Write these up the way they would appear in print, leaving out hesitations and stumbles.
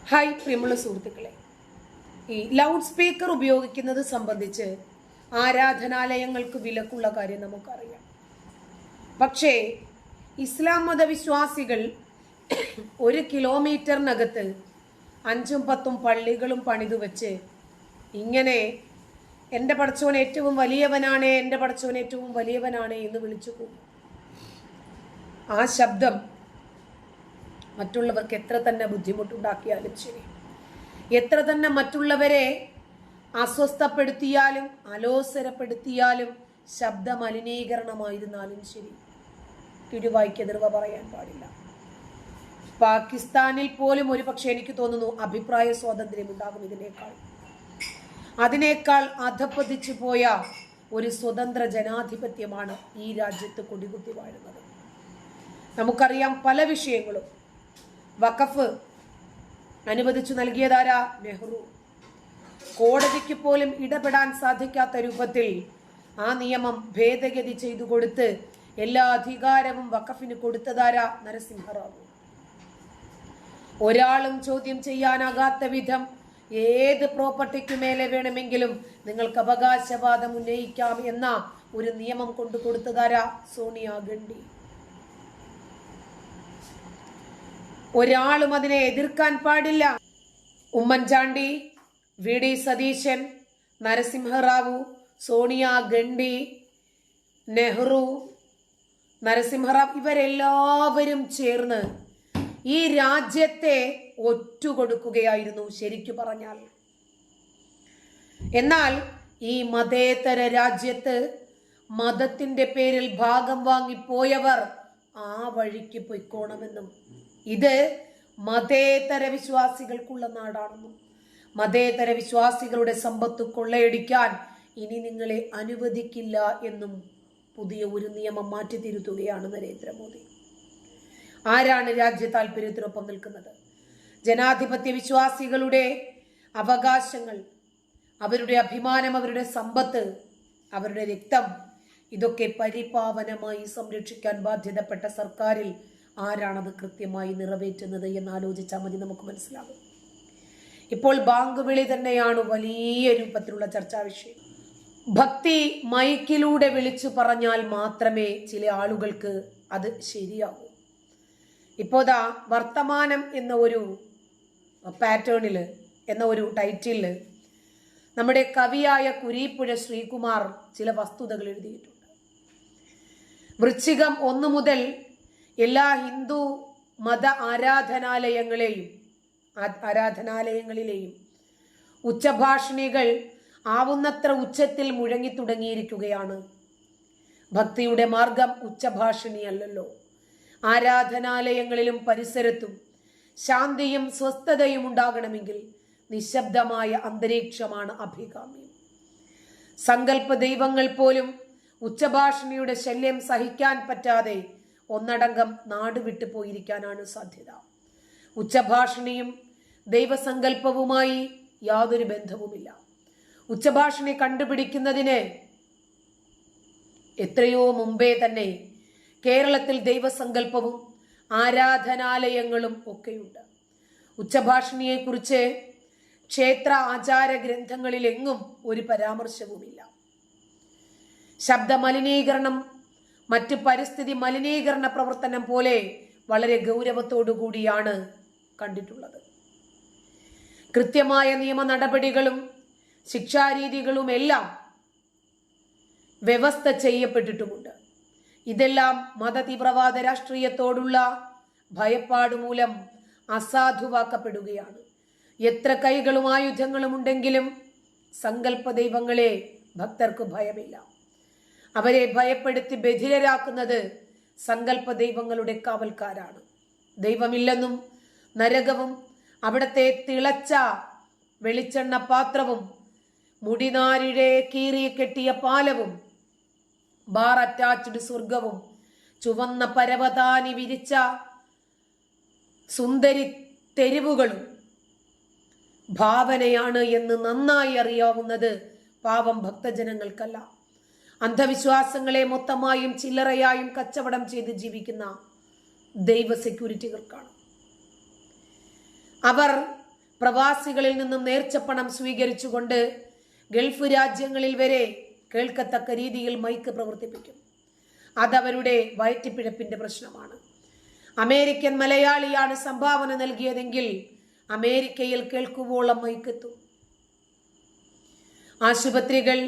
Hi പ്രിയമുള്ള സുഹൃത്തുക്കളെ, ഈ ലൗഡ് സ്പീക്കർ ഉപയോഗിക്കുന്നത് സംബന്ധിച്ച് ആരാധനാലയങ്ങൾക്ക് വിലക്കുള്ള കാര്യം നമുക്കറിയാം. പക്ഷേ ഇസ്ലാം മതവിശ്വാസികൾ 1 കിലോമീറ്ററിനകത്ത് 5ഉം 10ഉം പള്ളികളും പണിതു വെച്ച് ഇങ്ങനെ എൻ്റെ പടച്ചവൻ ഏറ്റവും വലിയവനാണ്, എൻ്റെ പടച്ചവൻ ഏറ്റവും വലിയവനാണ് എന്ന് വിളിച്ചു പോകും. ആ ശബ്ദം മറ്റുള്ളവർക്ക് എത്ര തന്നെ ബുദ്ധിമുട്ടുണ്ടാക്കിയാലും ശരി, എത്ര തന്നെ മറ്റുള്ളവരെ അസ്വസ്ഥപ്പെടുത്തിയാലും അലോസരപ്പെടുത്തിയാലും ശബ്ദ മലിനീകരണമായിരുന്നാലും ശരി, തിരുവായ്ക്കെതിർവ പറയാൻ പാടില്ല. പാകിസ്ഥാനിൽ പോലും ഒരു പക്ഷേ എനിക്ക് തോന്നുന്നു അഭിപ്രായ സ്വാതന്ത്ര്യം ഉണ്ടാകും. അതിനേക്കാൾ അധപ്പതിച്ചു പോയ ഒരു സ്വതന്ത്ര ജനാധിപത്യമാണ് ഈ രാജ്യത്ത് കൊടികുത്തി വാഴുന്നത്. നമുക്കറിയാം, പല വിഷയങ്ങളും വഖഫ് അനുവദിച്ചു നൽകിയതാരാ? നെഹ്റു. കോടതിക്ക് പോലും ഇടപെടാൻ സാധിക്കാത്ത രൂപത്തിൽ ആ നിയമം ഭേദഗതി ചെയ്തു കൊടുത്ത് എല്ലാ അധികാരവും വഖഫിന് കൊടുത്തതാരാ? നരസിംഹറാവു. ഒരാളും ചോദ്യം ചെയ്യാനാകാത്ത വിധം ഏത് പ്രോപ്പർട്ടിക്ക് മേലെ വേണമെങ്കിലും നിങ്ങൾക്ക് അവകാശവാദം ഉന്നയിക്കാം എന്ന ഒരു നിയമം കൊണ്ടു കൊടുത്തതാരാ? സോണിയാഗാന്ധി. ഒരാളും അതിനെ എതിർക്കാൻ പാടില്ല. ഉമ്മൻചാണ്ടി, വി.ഡി. സതീശൻ, നരസിംഹറാവു, സോണിയാഗാന്ധി, നെഹ്റു, നരസിംഹറാവു ഇവരെല്ലാവരും ചേർന്ന് ഈ രാജ്യത്തെ ഒറ്റുകൊടുക്കുകയായിരുന്നു ശരിക്കു പറഞ്ഞാൽ. എന്നാൽ ഈ മതേതര രാജ്യത്ത് മതത്തിന്റെ പേരിൽ ഭാഗം വാങ്ങിപ്പോയവർ ആ വഴിക്ക് പൊയ്ക്കോണമെന്നും ഇത് മതേതര വിശ്വാസികൾക്കുള്ള നാടാണെന്നും മതേതര വിശ്വാസികളുടെ സമ്പത്ത് കൊള്ളയടിക്കാൻ ഇനി നിങ്ങളെ അനുവദിക്കില്ല എന്നും പുതിയ ഒരു നിയമം മാറ്റി തിരുത്തുകയാണ് നരേന്ദ്രമോദി. ആരാണ് രാജ്യ താല്പര്യത്തിനൊപ്പം നിൽക്കുന്നത്? ജനാധിപത്യ വിശ്വാസികളുടെ അവകാശങ്ങൾ, അവരുടെ അഭിമാനം, അവരുടെ സമ്പത്ത്, അവരുടെ രക്തം, ഇതൊക്കെ പരിപാവനമായി സംരക്ഷിക്കാൻ ബാധ്യതപ്പെട്ട സർക്കാരിൽ ആരാണത് കൃത്യമായി നിറവേറ്റുന്നത് എന്ന് ആലോചിച്ചാൽ മതി, നമുക്ക് മനസ്സിലാകും. ഇപ്പോൾ ബാങ്ക് വിളി തന്നെയാണ് വലിയ രൂപത്തിലുള്ള ചർച്ചാ വിഷയം. ഭക്തി മൈക്കിലൂടെ വിളിച്ചു പറഞ്ഞാൽ മാത്രമേ ചില ആളുകൾക്ക് അത് ശരിയാകൂ. ഇപ്പോതാ വർത്തമാനം എന്ന ഒരു പാറ്റേണിൽ, എന്ന ഒരു ടൈറ്റിലിൽ നമ്മുടെ കവിയായ കുരീപ്പുഴ ശ്രീകുമാർ ചില വസ്തുതകൾ എഴുതിയിട്ടുണ്ട്. വൃശ്ചികം 1 മുതൽ എല്ലാ ഹിന്ദു മത ആരാധനാലയങ്ങളിലെയും ഉച്ചഭാഷിണികൾ ആവുന്നത്ര ഉച്ചത്തിൽ മുഴങ്ങി തുടങ്ങിയിരിക്കുകയാണ്. ഭക്തിയുടെ മാർഗം ഉച്ചഭാഷിണിയല്ലല്ലോ. ആരാധനാലയങ്ങളിലും പരിസരത്തും ശാന്തിയും സ്വസ്ഥതയും ഉണ്ടാകണമെങ്കിൽ നിശബ്ദമായ അന്തരീക്ഷമാണ് അഭികാമ്യം. സങ്കല്പ ദൈവങ്ങൾ പോലും ഉച്ചഭാഷിണിയുടെ ശല്യം സഹിക്കാൻ പറ്റാതെ ഒന്നടങ്കം നാട് വിട്ടു പോയിരിക്കാനാണ് സാധ്യത. ഉച്ചഭാഷിണിയും ദൈവസങ്കല്പവുമായി യാതൊരു ബന്ധവുമില്ല. ഉച്ചഭാഷിണി കണ്ടുപിടിക്കുന്നതിന് എത്രയോ മുമ്പേ തന്നെ കേരളത്തിൽ ദൈവസങ്കല്പവും ആരാധനാലയങ്ങളും ഒക്കെയുണ്ട്. ഉച്ചഭാഷിണിയെക്കുറിച്ച് ക്ഷേത്ര ആചാര ഗ്രന്ഥങ്ങളിലെങ്ങും ഒരു പരാമർശവുമില്ല. ശബ്ദ മലിനീകരണം മറ്റ് പരിസ്ഥിതി മലിനീകരണ പ്രവർത്തനം പോലെ വളരെ ഗൗരവത്തോടു കൂടിയാണ് കണ്ടിട്ടുള്ളത്. കൃത്യമായ നിയമ നടപടികളും ശിക്ഷാരീതികളുമെല്ലാം വ്യവസ്ഥ ചെയ്യപ്പെട്ടിട്ടുമുണ്ട്. ഇതെല്ലാം മതതീവ്രവാദ രാഷ്ട്രീയത്തോടുള്ള ഭയപ്പാട് മൂലം അസാധുവാക്കപ്പെടുകയാണ്. എത്ര കൈകളും ആയുധങ്ങളും ഉണ്ടെങ്കിലും സങ്കല്പ ദൈവങ്ങളെ ഭക്തർക്ക് ഭയമില്ല. അവരെ ഭയപ്പെടുത്തി ബധിരരാക്കുന്നത് സങ്കല്പ ദൈവങ്ങളുടെ കാവൽക്കാരാണ്. ദൈവമില്ലെന്നും നരകവും അവിടത്തെ തിളച്ച വെളിച്ചെണ്ണ പാത്രവും മുടിനാരിഴെ കീറി കെട്ടിയ പാലവും ബാർ അറ്റാച്ച്ഡ് സ്വർഗവും ചുവന്ന പരവതാനി വിരിച്ച സുന്ദരി തെരുവുകളും ഭാവനയാണ് എന്ന് നന്നായി അറിയാവുന്നത് പാവം ഭക്തജനങ്ങൾക്കല്ല, അന്ധവിശ്വാസങ്ങളെ മൊത്തമായും ചില്ലറയായും കച്ചവടം ചെയ്ത് ജീവിക്കുന്ന ദൈവ സെക്യൂരിറ്റികൾക്കാണ്. അവർ പ്രവാസികളിൽ നിന്നും നേർച്ചപ്പണം സ്വീകരിച്ചുകൊണ്ട് ഗൾഫ് രാജ്യങ്ങളിൽ വരെ കേൾക്കത്തക്ക രീതിയിൽ മൈക്ക് പ്രവർത്തിപ്പിക്കും. അതവരുടെ വയറ്റിപ്പിഴപ്പിന്റെ പ്രശ്നമാണ്. അമേരിക്കൻ മലയാളിയാണ് സംഭാവന നൽകിയതെങ്കിൽ അമേരിക്കയിൽ കേൾക്കുവോളം മൈക്കെത്തും. ആശുപത്രികൾ,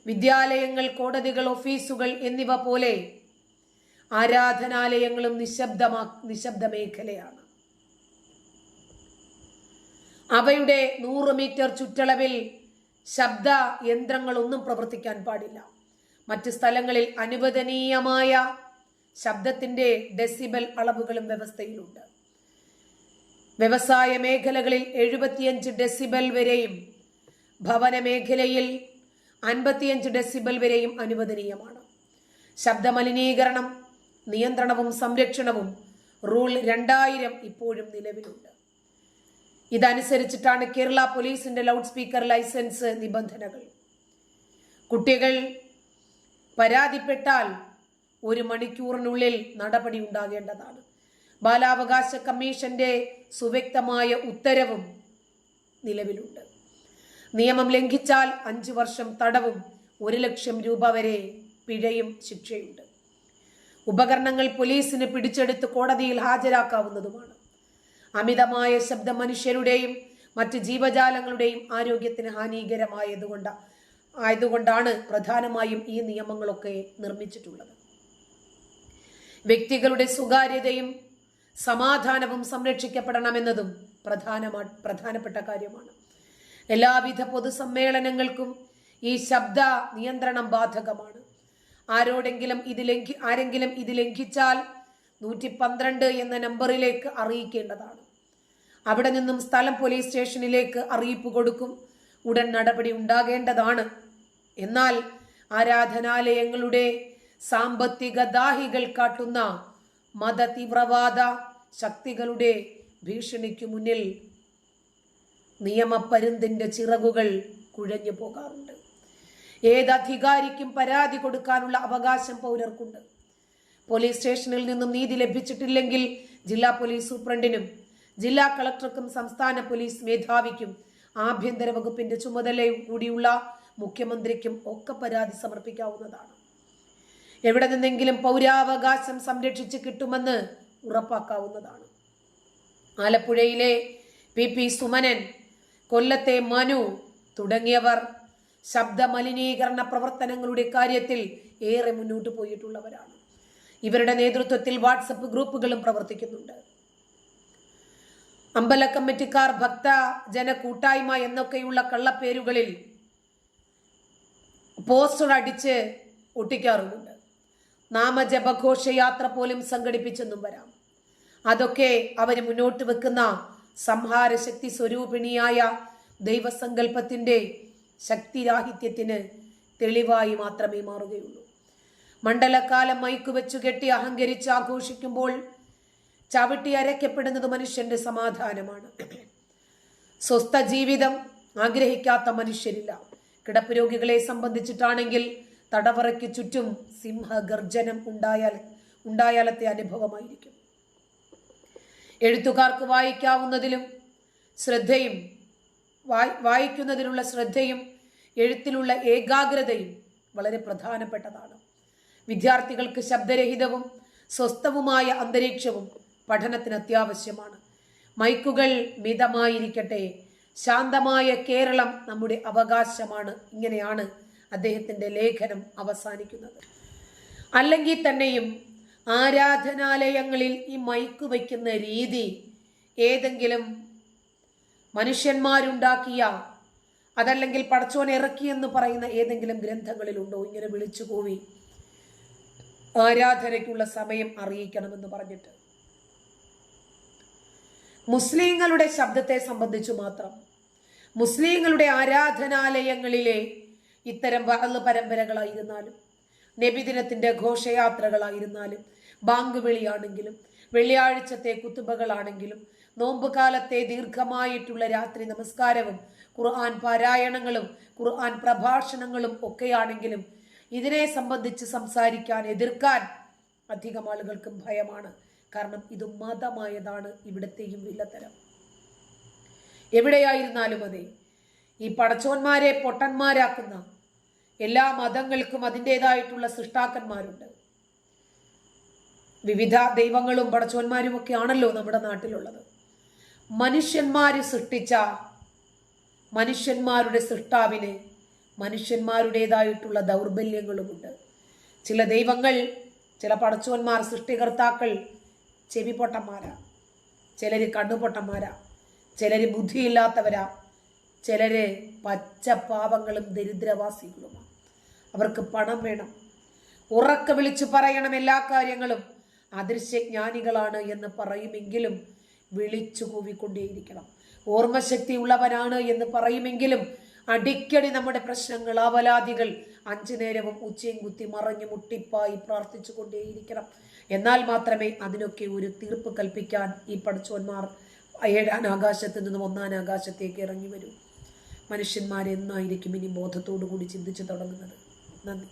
വിദ്യാലയങ്ങൾ, കോടതികൾ, ഓഫീസുകൾ എന്നിവ പോലെ ആരാധനാലയങ്ങളും നിശബ്ദ മേഖലയാണ്. അവയുടെ 100 മീറ്റർ ചുറ്റളവിൽ ശബ്ദ യന്ത്രങ്ങളൊന്നും പ്രവർത്തിക്കാൻ പാടില്ല. മറ്റ് സ്ഥലങ്ങളിൽ അനുവദനീയമായ ശബ്ദത്തിന്റെ ഡെസിബൽ അളവുകളും വ്യവസ്ഥയിലുണ്ട്. വ്യവസായ മേഖലകളിൽ 75 ഡെസിബൽ വരെയും ഭവന മേഖലയിൽ 55 ഡെസിബൽ വരെയും അനുവദനീയമാണ്. ശബ്ദമലിനീകരണം നിയന്ത്രണവും സംരക്ഷണവും റൂൾ 2000 ഇപ്പോഴും നിലവിലുണ്ട്. ഇതനുസരിച്ചിട്ടാണ് കേരള പോലീസിന്റെ ലൗഡ് സ്പീക്കർ ലൈസൻസ് നിബന്ധനകൾ. കുട്ടികൾ പരാതിപ്പെട്ടാൽ 1 മണിക്കൂറിനുള്ളിൽ നടപടി ഉണ്ടാകേണ്ടതാണ്. ബാലാവകാശ കമ്മീഷന്റെ സുവ്യക്തമായ ഉത്തരവും നിലവിലുണ്ട്. നിയമം ലംഘിച്ചാൽ 5 വർഷം തടവും 1 ലക്ഷം രൂപ വരെ പിഴയും ശിക്ഷയുണ്ട്. ഉപകരണങ്ങൾ പോലീസിന് പിടിച്ചെടുത്ത് കോടതിയിൽ ഹാജരാക്കാവുന്നതുമാണ്. അമിതമായ ശബ്ദം മനുഷ്യരുടെയും മറ്റ് ജീവജാലങ്ങളുടെയും ആരോഗ്യത്തിന് ഹാനികരമായതുകൊണ്ടാണ് പ്രധാനമായും ഈ നിയമങ്ങളൊക്കെ നിർമ്മിച്ചിട്ടുള്ളത്. വ്യക്തികളുടെ സ്വകാര്യതയും സമാധാനവും സംരക്ഷിക്കപ്പെടണമെന്നതും പ്രധാനപ്പെട്ട കാര്യമാണ്. എല്ലാവിധ പൊതുസമ്മേളനങ്ങൾക്കും ഈ ശബ്ദ നിയന്ത്രണം ബാധകമാണ്. ആരെങ്കിലും ഇത് ലംഘിച്ചാൽ 112 എന്ന നമ്പറിലേക്ക് അറിയിക്കേണ്ടതാണ്. അവിടെ നിന്നും സ്ഥലം പോലീസ് സ്റ്റേഷനിലേക്ക് അറിയിപ്പ് കൊടുക്കും. ഉടൻ നടപടി ഉണ്ടാകേണ്ടതാണ്. എന്നാൽ ആരാധനാലയങ്ങളുടെ സാമ്പത്തിക ദാഹികൾ കാട്ടുന്ന മത തീവ്രവാദ ശക്തികളുടെ ഭീഷണിക്ക് മുന്നിൽ നിയമപരുന്തിന്റെ ചിറകുകൾ കുഴഞ്ഞു പോകാറുണ്ട്. ഏത് അധികാരിക്കും പരാതി കൊടുക്കാനുള്ള അവകാശം പൗരർക്കുണ്ട്. പോലീസ് സ്റ്റേഷനിൽ നിന്നും നീതി ലഭിച്ചിട്ടില്ലെങ്കിൽ ജില്ലാ പോലീസ് സൂപ്രണ്ടിനും ജില്ലാ കളക്ടർക്കും സംസ്ഥാന പോലീസ് മേധാവിക്കും ആഭ്യന്തര വകുപ്പിന്റെ ചുമതലയും കൂടിയുള്ള മുഖ്യമന്ത്രിക്കും ഒക്കെ പരാതി സമർപ്പിക്കാവുന്നതാണ്. എവിടെ നിന്നെങ്കിലും പൗരാവകാശം സംരക്ഷിച്ച് കിട്ടുമെന്ന് ഉറപ്പാക്കാവുന്നതാണ്. ആലപ്പുഴയിലെ PP സുമനൻ, കൊല്ലത്തെ മനു തുടങ്ങിയവർ ശബ്ദ മലിനീകരണ പ്രവർത്തനങ്ങളുടെ കാര്യത്തിൽ ഏറെ മുന്നോട്ട് പോയിട്ടുള്ളവരാണ്. ഇവരുടെ നേതൃത്വത്തിൽ വാട്സപ്പ് ഗ്രൂപ്പുകളും പ്രവർത്തിക്കുന്നുണ്ട്. അമ്പല കമ്മിറ്റിക്കാർ, ഭക്ത ജന കൂട്ടായ്മ എന്നൊക്കെയുള്ള കള്ളപ്പേരുകളിൽ പോസ്റ്റർ അടിച്ച് ഒട്ടിക്കാറുമുണ്ട്. നാമജപഘോഷയാത്ര പോലും സംഘടിപ്പിച്ചെന്നും വരാം. അതൊക്കെ അവർ മുന്നോട്ട് വെക്കുന്ന സംഹാരശക്തി സ്വരൂപിണിയായ ദൈവസങ്കല്പത്തിന്റെ ശക്തിരാഹിത്യത്തിന് തെളിവായി മാത്രമേ മാറുകയുള്ളൂ. മണ്ഡലകാലം മൈക്കുവെച്ചു കെട്ടി അഹങ്കരിച്ച് ആഘോഷിക്കുമ്പോൾ ചവിട്ടി അരയ്ക്കപ്പെടുന്നത് മനുഷ്യന്റെ സമാധാനമാണ്. സ്വസ്ഥ ജീവിതം ആഗ്രഹിക്കാത്ത മനുഷ്യരില്ല. കിടപ്പ് രോഗികളെ സംബന്ധിച്ചിട്ടാണെങ്കിൽ തടവറയ്ക്ക് ചുറ്റും സിംഹഗർജനം ഉണ്ടായാലത്തെ അനുഭവമായിരിക്കും. എഴുത്തുകാർക്ക് വായിക്കുന്നതിലുള്ള ശ്രദ്ധയും എഴുത്തിലുള്ള ഏകാഗ്രതയും വളരെ പ്രധാനപ്പെട്ടതാണ്. വിദ്യാർത്ഥികൾക്ക് ശബ്ദരഹിതവും സ്വസ്ഥവുമായ അന്തരീക്ഷവും പഠനത്തിന് അത്യാവശ്യമാണ്. മൈക്കുകൾ മിതമായിരിക്കട്ടെ, ശാന്തമായ കേരളം നമ്മുടെ അവകാശമാണ്. ഇങ്ങനെയാണ് അദ്ദേഹത്തിന്റെ ലേഖനം അവസാനിക്കുന്നത്. അല്ലെങ്കിൽ തന്നെയും ആരാധനാലയങ്ങളിൽ ഈ മൈക്ക് വയ്ക്കുന്ന രീതി ഏതെങ്കിലും മനുഷ്യന്മാരുണ്ടാക്കിയ, അതല്ലെങ്കിൽ പടച്ചോൻ ഇറക്കിയെന്ന് പറയുന്ന ഏതെങ്കിലും ഗ്രന്ഥങ്ങളിലുണ്ടോ ഇങ്ങനെ വിളിച്ചു കൂവി ആരാധനയ്ക്കുള്ള സമയം അറിയിക്കണമെന്ന് പറഞ്ഞിട്ട്? മുസ്ലിങ്ങളുടെ ശബ്ദത്തെ സംബന്ധിച്ചു മാത്രം മുസ്ലിങ്ങളുടെ ആരാധനാലയങ്ങളിലെ ഇത്തരം വഅള് പരമ്പരകളായിരുന്നാലും നബിദിനത്തിന്റെ ഘോഷയാത്രകളായിരുന്നാലും ബാങ്ക് വിളിയാണെങ്കിലും വെള്ളിയാഴ്ചത്തെ കുത്തുബകളാണെങ്കിലും നോമ്പുകാലത്തെ ദീർഘമായിട്ടുള്ള രാത്രി നമസ്കാരവും ഖുർആൻ പാരായണങ്ങളും ഖുർആൻ പ്രഭാഷണങ്ങളും ഒക്കെയാണെങ്കിലും ഇതിനെ സംബന്ധിച്ച് സംസാരിക്കാൻ, എതിർക്കാൻ അധികം ആളുകൾക്കും ഭയമാണ്. കാരണം ഇത് മതമായതാണ് ഇവിടത്തെയും വില്ലത്തരം. എവിടെയായിരുന്നാലും അതെ, ഈ പടച്ചോന്മാരെ പൊട്ടന്മാരാക്കുന്ന എല്ലാ മതങ്ങൾക്കും അതിൻ്റെതായിട്ടുള്ള സൃഷ്ടാക്കന്മാരുണ്ട്. വിവിധ ദൈവങ്ങളും പടച്ചോന്മാരും ഒക്കെ ആണല്ലോ നമ്മുടെ നാട്ടിലുള്ളത്. മനുഷ്യന്മാര് സൃഷ്ടിച്ച മനുഷ്യന്മാരുടെ സൃഷ്ടാവിന് മനുഷ്യന്മാരുടേതായിട്ടുള്ള ദൗർബല്യങ്ങളുമുണ്ട്. ചില ദൈവങ്ങൾ, ചില പടച്ചോന്മാർ, സൃഷ്ടികർത്താക്കൾ ചെവിപ്പൊട്ടന്മാരാ, ചിലര് കണ്ണുപൊട്ടന്മാരാ, ചിലര് ബുദ്ധിയില്ലാത്തവരാ, ചിലര് പച്ചപ്പാവങ്ങളും ദരിദ്രവാസികളുമാണ്. അവർക്ക് പണം വേണം, ഉറക്കെ വിളിച്ചു പറയണം എല്ലാ കാര്യങ്ങളും, അദൃശ്യജ്ഞാനികളാണ് എന്ന് പറയുമെങ്കിലും വിളിച്ചു കൂവിക്കൊണ്ടേയിരിക്കണം. ഓർമ്മശക്തി ഉള്ളവനാണ് എന്ന് പറയുമെങ്കിലും അടിക്കടി നമ്മുടെ പ്രശ്നങ്ങൾ, ആവലാതികൾ 5 നേരവും ഉച്ചയും കുത്തി മറഞ്ഞു മുട്ടിപ്പായി പ്രാർത്ഥിച്ചു കൊണ്ടേയിരിക്കണം. എന്നാൽ മാത്രമേ അതിനൊക്കെ ഒരു തീർപ്പ് കൽപ്പിക്കാൻ ഈ പടച്ചോന്മാർ 7ാം ആകാശത്ത് നിന്നും 1ാം ആകാശത്തേക്ക് ഇറങ്ങി വരൂ. മനുഷ്യന്മാരെന്നായിരിക്കും ഇനി ബോധത്തോടു കൂടി ചിന്തിച്ചു തുടങ്ങുന്നത്. നന്ദി.